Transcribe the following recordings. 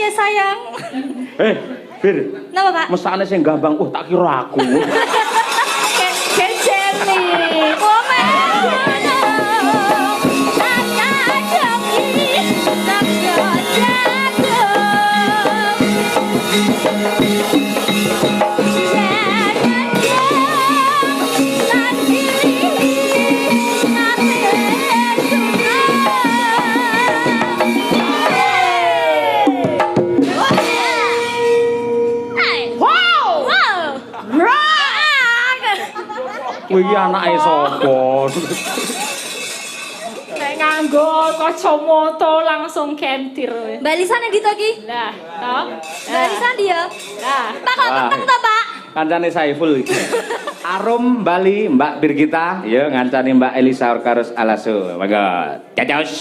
ya sayang. Bir. Napa, Pak? Mesakne sing gampang, tak kira aku. Ken Jelly. Kuwi iki anake sapa? Nek nganggo kacamata langsung kentir. Mbak Lisa nek dito iki? Lah, toh? Mbak Lisa dia. Lah, Pak kok keteng to, Pak? Kancane Saiful iki. Arum Bali Mbak Birgita, ya ngancani Mbak Elisa Orkarus Alaso. Monggo. Cacos.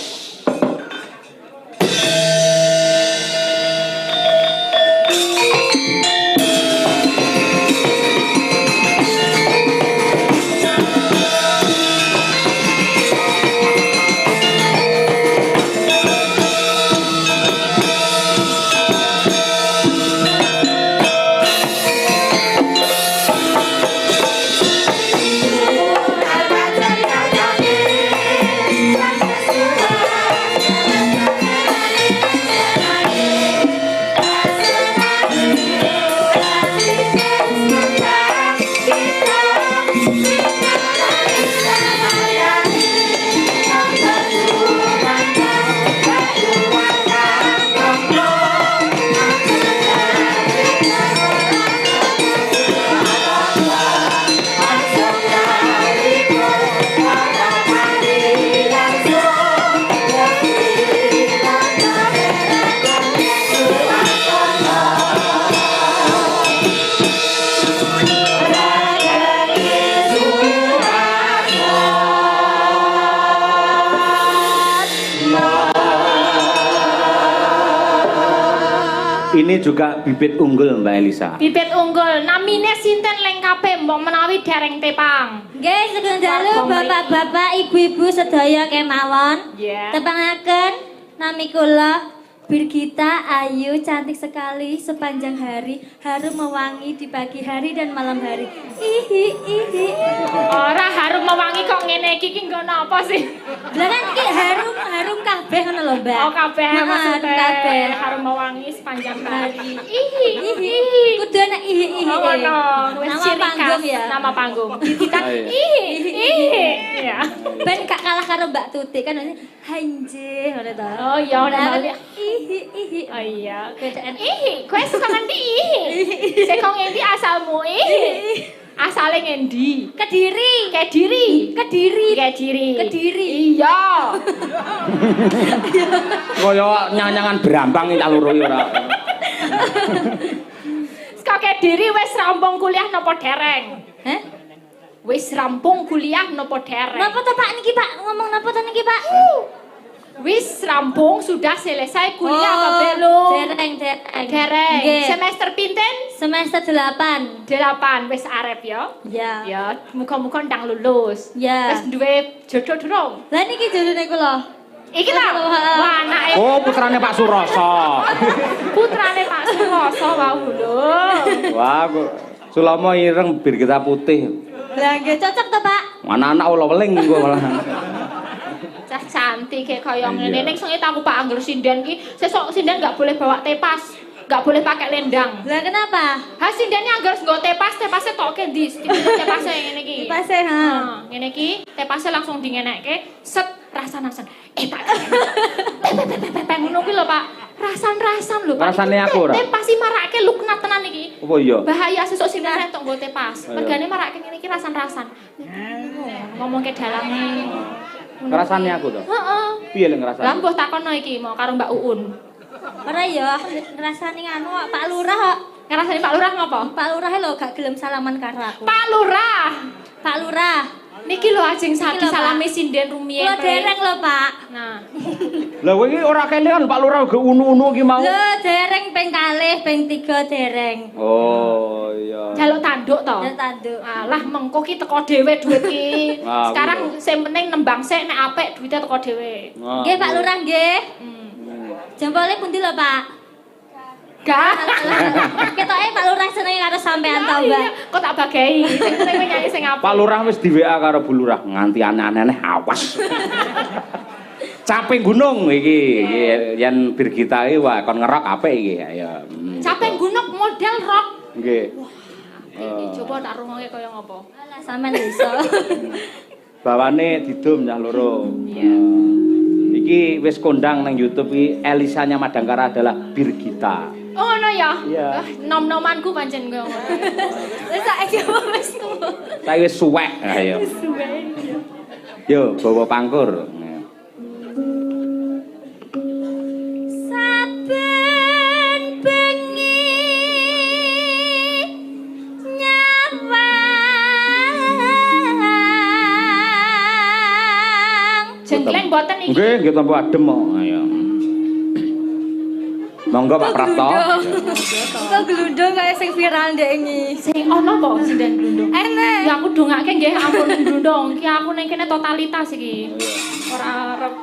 Ini juga bibit unggul Mbak Elisa. bibit unggul. Namine sinten lengkape mbok menawi dereng tepang. Nggih, sugeng dalu bapak-bapak, ibu-ibu sedaya kemawon. Iya. Tepangaken nami kula Birgita Ayu, cantik sekali sepanjang hari, harum mewangi di pagi hari dan malam hari. Ihi. Ora harum mewangi kok ngene iki ki nggo napa sih? Lah kan iki harum kabeh ngono lho, Mbak. Oh kabeh Heeh, maksudnya kabeh. harum mewangi sepanjang hari. Ihi. Kudu ana ihi. Oh ngono, wis Nama ciri panggung khas, ya. nama panggung. Kita Oh, iya. ihi. Ya. Ben gak kalah karo Mbak Tuti kan hanje ngono to. Oh iya, Nah, namanya ihi. oh iya. Bedaan Kowe suka ngendi ihi? Sik kok ngendi asalmu ihi? Asale ngendi? Kediri. Kediri. Kediri. Kediri. Iya. Kaya nyanyangan Brambang iki loro ora. Saka Kediri wis rampung kuliah napa dereng? Hah? Wis rampung kuliah napa dereng? Napa to Pak niki Pak? Ngomong napa to niki Pak? Wis rampung sudah selesai kuliah apa Oh, belum? dereng. Dereng. Nggih. Semester pinten? Semester 8. 8 wis arep ya. Ya. Ya, muga-muga ndang lulus. Ya. Wis duwe jodoh durung? Lah niki jodone kula. Iki ta. Wah, anake Oh, putrane Pak Suroso. putrane Pak Suroso wau lho. Wah, kok Sulama ireng Birgita putih. Lah nggih cocok to Pak? Anak-anak ula weling gua malah. Cah cantik kayak kaya Iya. ngene. Ning sing aku Pak angger sinden ki, sesuk sinden enggak boleh bawa tepas. Enggak boleh pakai lendang. Lah kenapa? Ha sindennya angger nggo tepas, tepasnya toke ndi? Tepasnya ngene iki. Pase ha. Nah, ngene iki tepasnya langsung dingenekke, set rasan-rasan. Tak. Ngono kuwi lho, Pak. Rasan-rasan lho, Pak. Rasane aku ora. Tepas sih marake luknat tenan iki. Apa iya? Bahaya sesuk sinden entuk nggo tepas. Ayo. Regane marake ngene iki rasan-rasan. Ngomong ke dalange. Ngrasani aku to. Heeh. Piye lek ngrasani? Lah mbah takono iki mau karo Mbak Uun. Ora ya, ngrasani nganu kok Pak Lurah kok. Ngrasani Pak Lurah ngopo? Pak Lurah lho gak gelem salaman karo aku. Pak Lurah. Pak Lurah. Niki lho ajeng Niki lho, Pak. salami sinden rumiyin. Kula dereng lho Pak. Nah, Lah kowe iki ora kene kan Pak Lurah ge unu-unu iki mau. Lho dereng ping kalih, ping 3 dereng. Oh iya. jaluk tanduk to. Ya tanduk. Alah mengko ki teko dhewe duit ki. Ah, Sekarang sing penting nembang sik nek apik duite teko dhewe. Ah, Nggih Pak iya. Lurah nggih. Hmm. Jempole pundi lho Pak? Gak. Ketoke Pak Lurah senenge karo sampean to, Mbak. Kok tak bagei. Sing penting kowe nyanyi sing apik. Pak Lurah wis di WA karo Bu Lurah nganti aneh-aneh awas. Caping gunung iki yen Birgita iki wah kon ngerok apik iki ya. Caping gunung model rock. Nggih. Coba tak rungokke kaya ngopo. Alah sampean iso. Bawane didum nyah loro. Iya. Iki wis kondang nang YouTube iki Elisanya Madangkara adalah Birgita. Oh ngono ya? Iya. Nom-nomanku pancen koyo ngono. Wis saiki wis tuwa. Saiki wis suwek. Ayo. Yo, bawa pangkur. Saben bengi nyawang. Jenggleng mboten iki. Nggih, nggih tampa adem kok. Ayo. Monggo Pak Prapto. Kok glundung kayak sing viral ndek iki. Sing ono apa sinden glundung? Enak. Ya aku dongake nggih ampun glundung. Ki aku ning kene totalitas iki. Ora arep.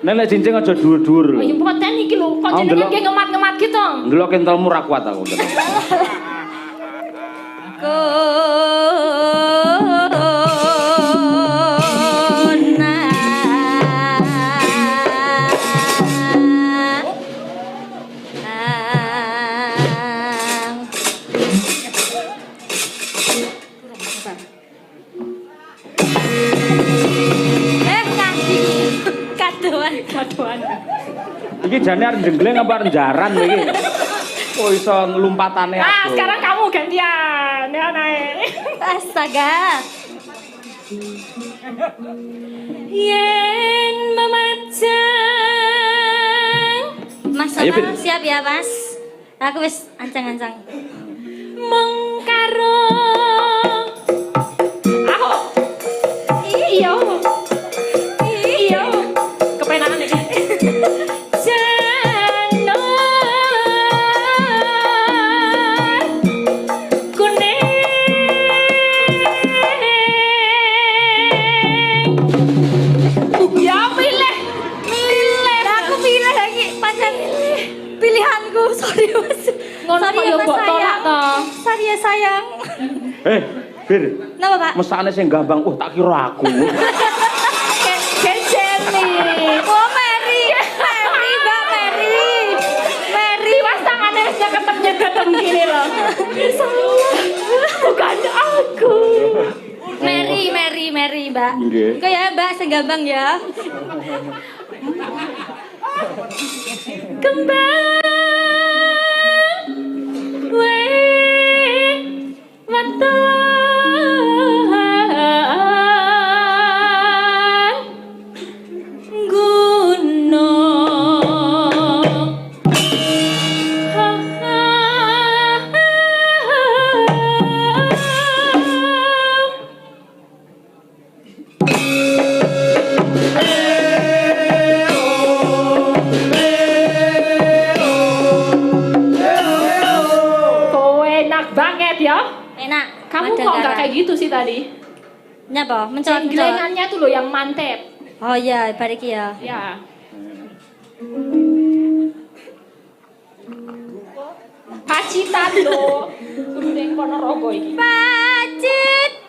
Nek cincin aja dhuwur-dhuwur. Oh ya mboten iki lho, kok jenenge nggih ngemat-ngemat gitu. Ndelok kentelmu ra kuat aku. Kadoan. Iki jane arep jenggleng apa arep jaran iki? Kok iso nglumpatane aku. Ah, sekarang kamu gantian. Ya nae. Astaga. Yen memajang. Mas, Ayo, Pin. siap ya, Mas? Aku wis ancang-ancang. Mengkaro. Aku. Iya. Iya. Kepenakan iki. Sorry Mas. Ngono kok yo mbok tolak to. Sorry ya sayang. Bir. Napa, Pak? Mesane sing gampang, tak kira aku. Genseli. Oh, Mary. Mary, Mbak Mary. Mary Mas tangane wis ketep gini loh. Salah. Bukan aku. Mary, Mbak. Nggih. Kok ya, Mbak, sing gampang ya. Kembang Kamu kok nggak kayak gitu sih tadi? Nyapa? Mencolot. Jenglengannya tuh loh yang mantep. Oh iya, balik ya. Ya. Pacitan loh. Kudu ning Ponorogo iki. Pacitan.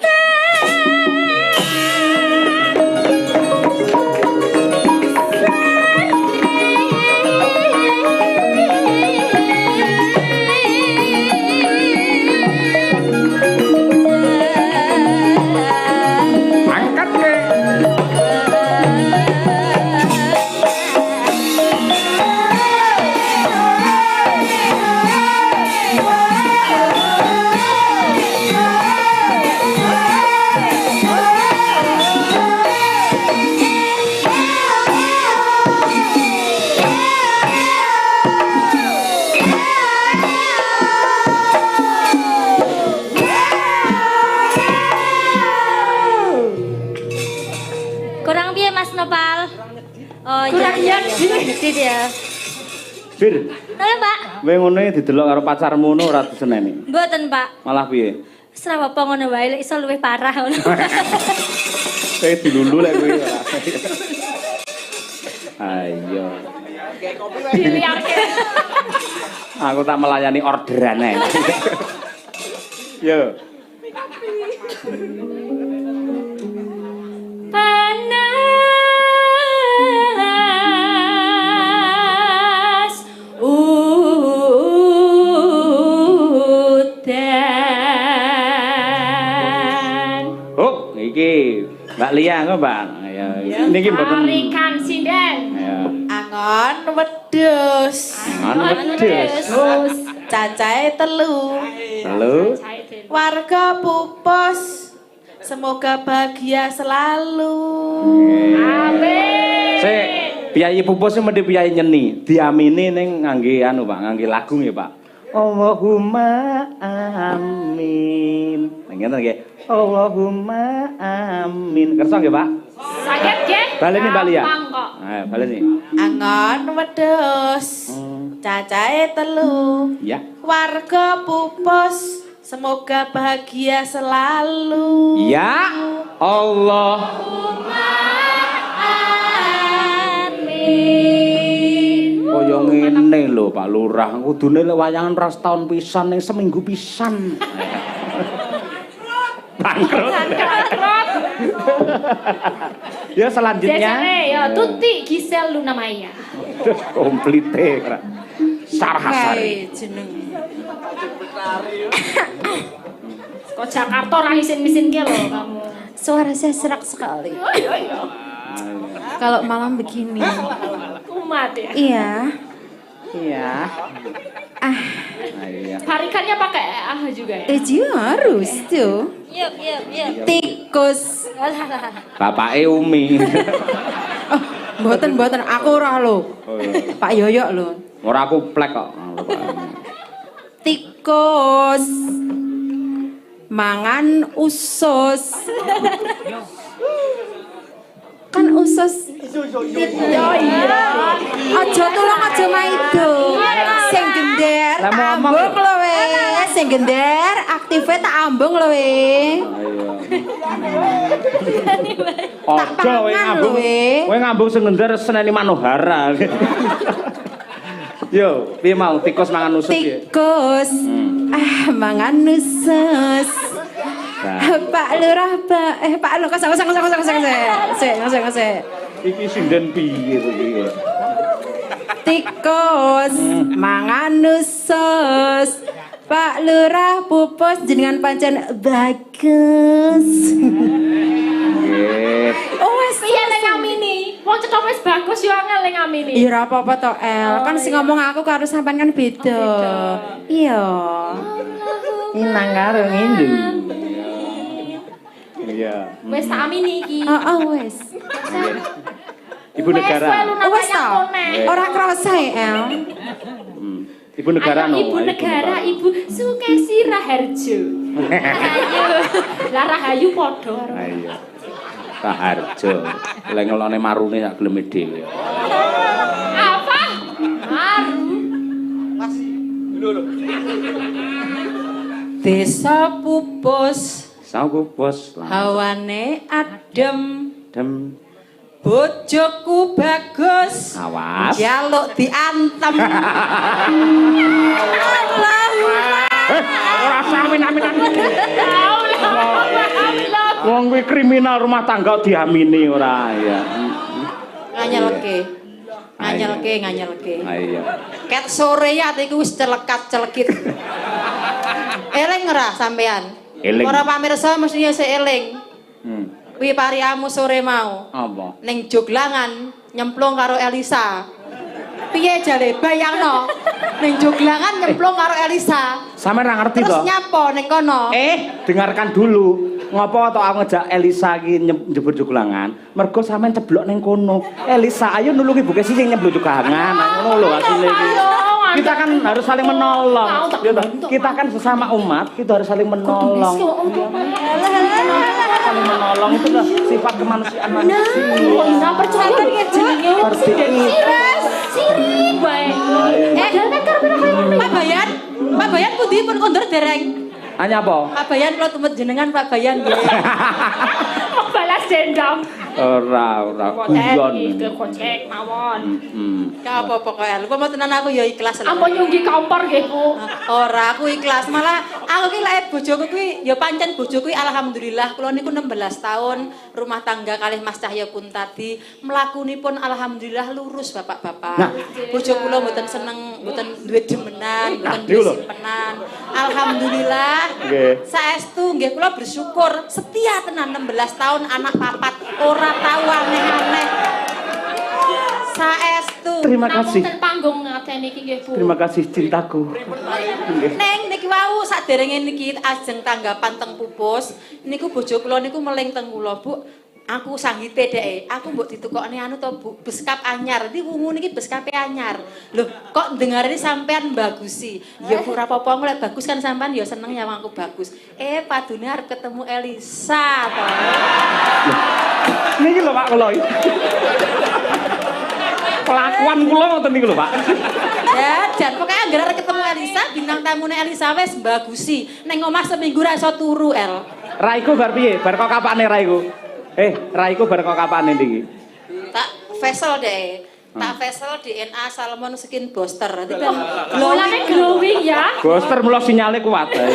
Kurang piye Mas Nopal? Oh Kurang iya. nyedit Ya. Bir. Halo Pak. Kowe ngono didelok karo pacarmu ngono ora diseneni. Mboten Pak. Malah piye? Wis ra apa ngono wae lek iso luwih parah ngono. Kowe dilulu lek kowe ora. Ayo. Diliarke. Aku tak melayani orderan ae. Yo. Panas udan. Oh, iki Mbak Lia kok, Mbak. Ya, niki mboten. Tarikan sinden. Ya. Angon wedhus. Angon wedhus. Cacahe 3. Halo. Warga Pupus. Semoga bahagia selalu. Amin. Sik, piyayi pupus mesti piyayi nyeni. Diamini ning ngangge anu, Pak, ngangge lagu nggih, Pak. Allahumma amin. Ngene nggih. Allahumma amin. Kersa nggih, Pak? Sakit nggih? Baleni Mbak Lia. Gampang kok. Ayo, baleni. Angon wedhus. Cacahe 3. Ya. Warga Pupus. Semoga bahagia selalu. Ya Allah. Amin. Kaya ngene lho Pak Lurah, kudune lek wayangan ras taun pisan ning seminggu pisan. Bangkrut. Ya selanjutnya. Desane ya Tuti Gisel Luna Maya. Komplite. Sarhasari. Jeneng. Kok Jakarta ra isin-isin ki lho kamu. Suara saya serak sekali. Kalau malam begini. Kumat ya. Iya. Iya. Iya. Tarikannya pakai juga ya. Harus tuh. Yuk. Tikus. Bapake Umi. Mboten aku ora lho. Oh iya. Pak Yoyo lho. Ora aku plek kok. Tikus. Mangan usus. Kan usus. Oh iya. Aja tulung aja maido. Sing gender Lah mau ngomong ambung lho we. Sing gender aktive tak ambung lho we. Ojo kowe ngambung. Kowe ngambung sing ngender Seneni Manohara. Yo, piye mau tikus mangan usus piye? Tikus. Mangan usus. Pak Lurah, Pak Lurah, kosong. Iki sinden piye iki? Tikus mangan usus. Pak Lurah Pupus jenengan pancen bagus. Nggih. Oh wis Piye nek ngamini? Wong cetha wis bagus yo angel nek ngamini. iya ora apa-apa to El. Kan sing ngomong aku karo sampean kan beda. Iya. Inang karo ngindu. Iya. Wis tak amini iki. Wis. Ibu negara. Wis to. Ora krasa El. Ibu negara no. Ibu negara, Ibu Sukesi Raharjo. Rahayu. Lah Rahayu padha karo. Ayo. Raharjo. Lek ngelone marune sak geleme dhewe. Apa? Maru. Desa Pupus. Saku bos. Hawane adem. Dem. Bojoku bagus. Awas. Jaluk diantem. Ora amin. Wong kuwi kriminal rumah tangga diamini ora ya. Nganyelke. Ayo. Ket sore ya atiku wis celekit. Eling ora sampean? Eling. Para pamirsa mesti sik eling. Kuwi pariamu sore mau. Apa? Ning Joglangan nyemplung karo Elisa. Piye jale bayangno? Ning Joglangan nyemplung karo Elisa. Sampe ora ngerti Terus to? nyapo ning kono? Dengarkan dulu. Ngopo to aku ngejak Elisa iki njebur joglangan? Mergo sampean ceblok ning kono. Elisa ayo nulungi Bu Kesi sing nyebur joglangan. Ngono lho asline iki. Kita kan harus saling menolong. Kita kan sesama umat, kita harus saling menolong. Saling menolong itu adalah sifat kemanusiaan manusia. Nah, percaya iki jenenge Sirik bae. Pak Bayan pundi pun kondur dereng. Hanya apa? Pak Bayan kula tumet jenengan Pak Bayan nggih. Mau balas Mas Dendam. Ora guyon. Iki gocek mawon. Gak apa-apa kok El. Apa tenan aku ya ikhlas. Ampun nyunggi kompor nggih, Bu. Ora, aku ikhlas. Malah aku ki lek bojoku kuwi ya pancen bojoku kuwi alhamdulillah kula niku 16 tahun rumah tangga kalih Mas Cahya Kuntadi mlakunipun alhamdulillah lurus Bapak-bapak. Nah. Bojo kula mboten seneng, mboten duwe demenan, mboten duwe simpenan. Alhamdulillah. Nggih. Saestu nggih kula bersyukur setia tenan 16 tahun anak papat ora tau aneh-aneh. Saestu. Terima kasih. Namung ten panggung ngaten iki nggih, Bu. Terima kasih cintaku. Neng niki wau saderenge niki ajeng tanggapan teng pupus niku bojo kula niku meling teng kula Bu. Aku sanggite dhek. Aku mbok ditukokne anu to Bu, beskap anyar. Iki wungu niki beskape anyar. Loh, kok dengarane sampean bagusi. Ya ora apa-apa lek bagus kan sampean ya seneng ya aku bagus. Padune arep ketemu Elisa to. Niki lho Pak kula iki. Kelakuan kula ngoten niku lho Pak. Ya, jan pokoke anggere arep ketemu Elisa, bintang tamune Elisa wis bagusi. Ning omah seminggu ra iso turu, El. Raiku bar piye? Bar kok kapane raiku? Raiku bar kok kapane niki? Tak facial deh. Tak facial DNA Salmon Skin Booster. Nanti ben Mulane glowing ya. Booster mula sinyale kuat ya.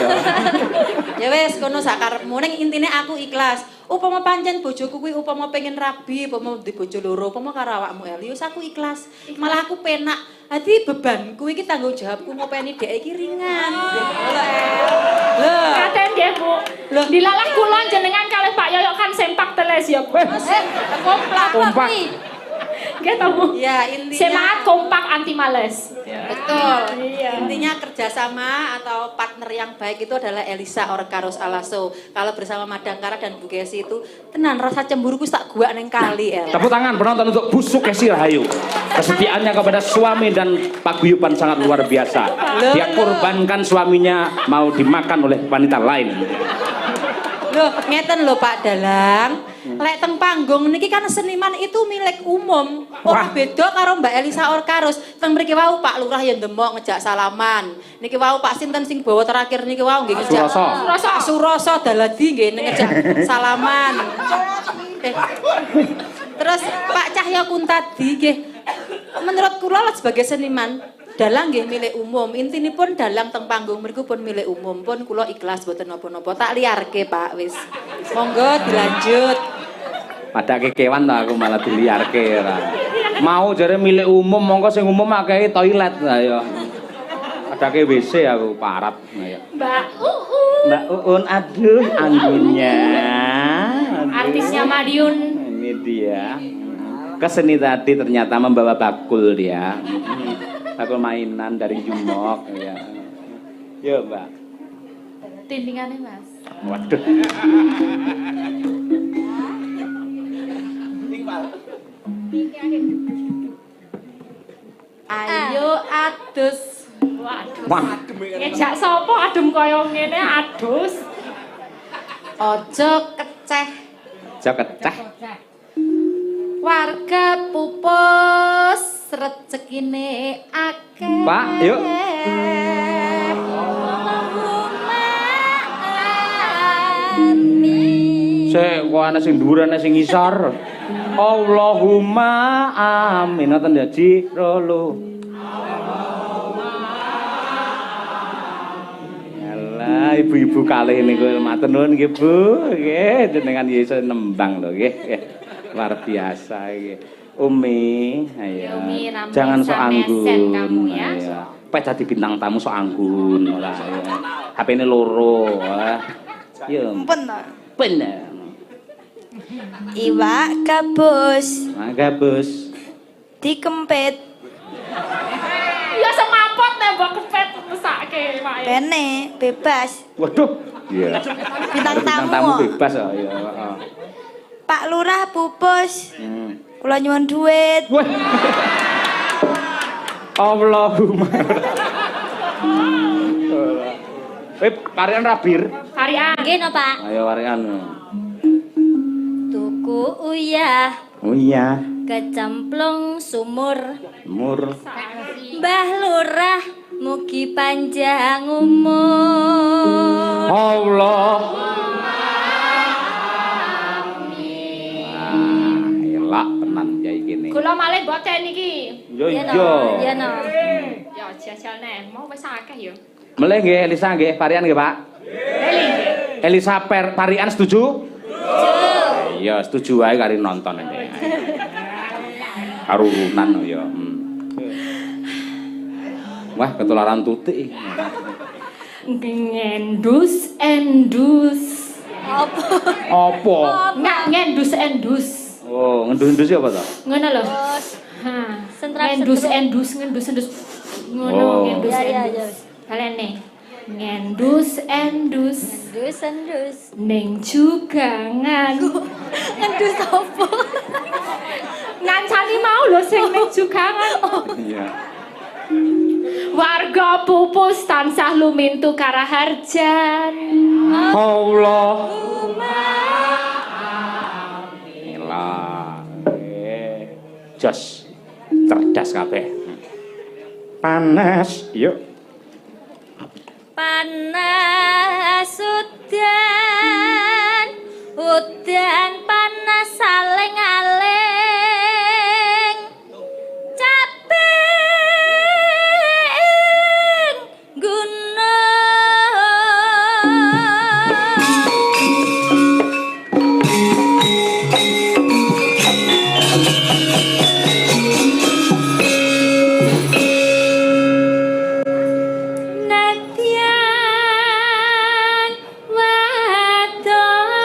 Ya wes kono sakarepmu ning intine aku ikhlas. Upama pancen bojoku kuwi upama pengen rabi, upama di bojo loro, upama karo awakmu Elius aku ikhlas. Malah aku penak. Dadi bebanku iki tanggung jawabku ngopeni dhek iki ringan. Lho. Katen nggih, Bu. Loh. Dilalah kula jenengan kalih Pak Yoyo kan sempak teles ya, Bu. Komplak. Kompak. Nggih to, Bu. Ya intinya Semangat kompak anti males. betul. Iya. Intinya kerjasama atau partner yang baik itu adalah Elisa Orkaros Alaso. Kalau bersama Madangkara dan Bu Kesi itu tenan rasa cemburuku tak gua neng kali El. Tepuk tangan penonton untuk Bu Sukesi Rahayu. Kesetiaannya kepada suami dan paguyuban sangat luar biasa. Dia korbankan suaminya mau dimakan oleh wanita lain. Loh, ngeten lho Pak Dalang. Lek teng panggung niki kan seniman itu milik umum. Ora beda karo Mbak Elisa Orkaros. Teng mriki wau Pak Lurah ya ndemok ngejak salaman. Niki wau Pak sinten sing bawa terakhir niki wau nggih ngejak. Pak Suroso Daladi nggih ngejak salaman. Terus Pak Cahya Kuntadi nggih. Menurut kula sebagai seniman dalang nggih milik umum. Intinipun dalang teng panggung mriku pun milik umum. Pun kula ikhlas boten napa-napa. Tak liarke Pak wis. Monggo dilanjut. Padake kewan to aku malah diliarke ora. Mau jare milik umum mongko sing umum akeh toilet lah ya. Padake WC aku parap ya. Mbak Mbak Uun aduh anggunnya. artisnya Madiun. Ini dia. Keseni tadi ternyata membawa bakul dia. Bakul mainan dari Jumok ya. Yo, Mbak. Tindingannya, Mas. Waduh. Ayo adus. Waduh. Ngejak sapa adem kaya ngene adus. Ojo keceh. Jaketah. Warga pupus rezekine akeh. Pak, yuk. Sik kok ana sing dhuwur ana sing ngisor. Allahumma amin. Ngoten ya, Ji. Rolo. Alah, ibu-ibu kalih niku matur nuwun nggih, Bu. Nggih, jenengan Yesus nembang lho nggih. Luar biasa iki. Umi, ayo. Umi, rambut Jangan sok samesen anggun. kamu ya. Ayo. Pek dadi bintang tamu sok anggun ora ayo. HP-ne loro. Yo. Bener. Bener. Iwak gabus Mangga, Bos. dikempit Ya semapot nembak kepet mesake, Pak. bene bebas Waduh. Iya. bintang Bintang tamu tamu. bebas ya. Heeh. Pak Lurah pupus Hmm. kula nyuwun duit. Wah. Allahumma. Varian rabir. Harian. Nggih no Pak. Ayo varian. Tuku uyah Oh iya, kecemplung sumur. mur. Mbah Lurah mugi panjang umur. Allah. kene. Kula malih mboten iki. Yo Iya, iya. no. Iya, no. Ya jajal neh, mau wis akeh ya. Melih nggih Elisa nggih, Parian nggih, Pak. Elisa Parian setuju? Iya, setuju wae kari nonton ini. Karurunan ya. Wah, ketularan tutik. Ngendus endus. Apa? Enggak ngendus endus. Oh, ngendus-endus apa to? Ngono lho. Ha. Ngendus endus ngendus endus. Ngono Oh. ngendus Ya, ya, endus. Balene. Ngendus endus Endus. ning jugangan. Endus apa? Ngancani mau lho sing ning jugangan. Iya. Warga pupus tansah lumintu karaharjan. Allah. Jos. Cerdas kabeh. Panas, yuk. Panas udan panas saling-aling caping gunung nadyan wadon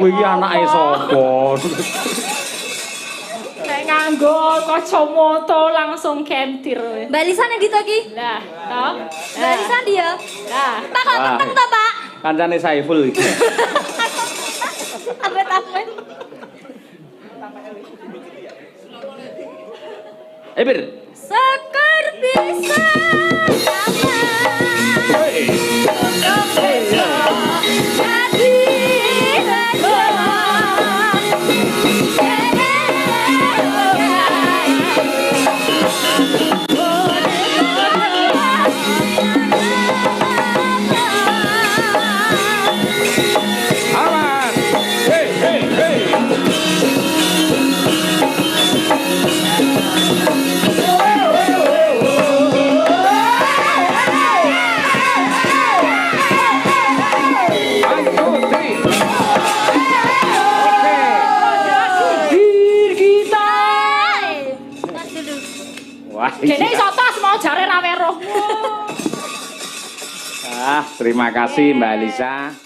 Kowe iki anake sapa? Nek nganggo kacamata langsung kentir. Mbak Lisa nek dito ki? Lah, toh? Mbak Lisa dia. Lah, Pak kok keteng to, Pak? Kancane Saiful iki. Abet-abet. Bir. Seperti sama. Wah, dene iso tos mau jare ra weruh. terima kasih Mbak Lisa.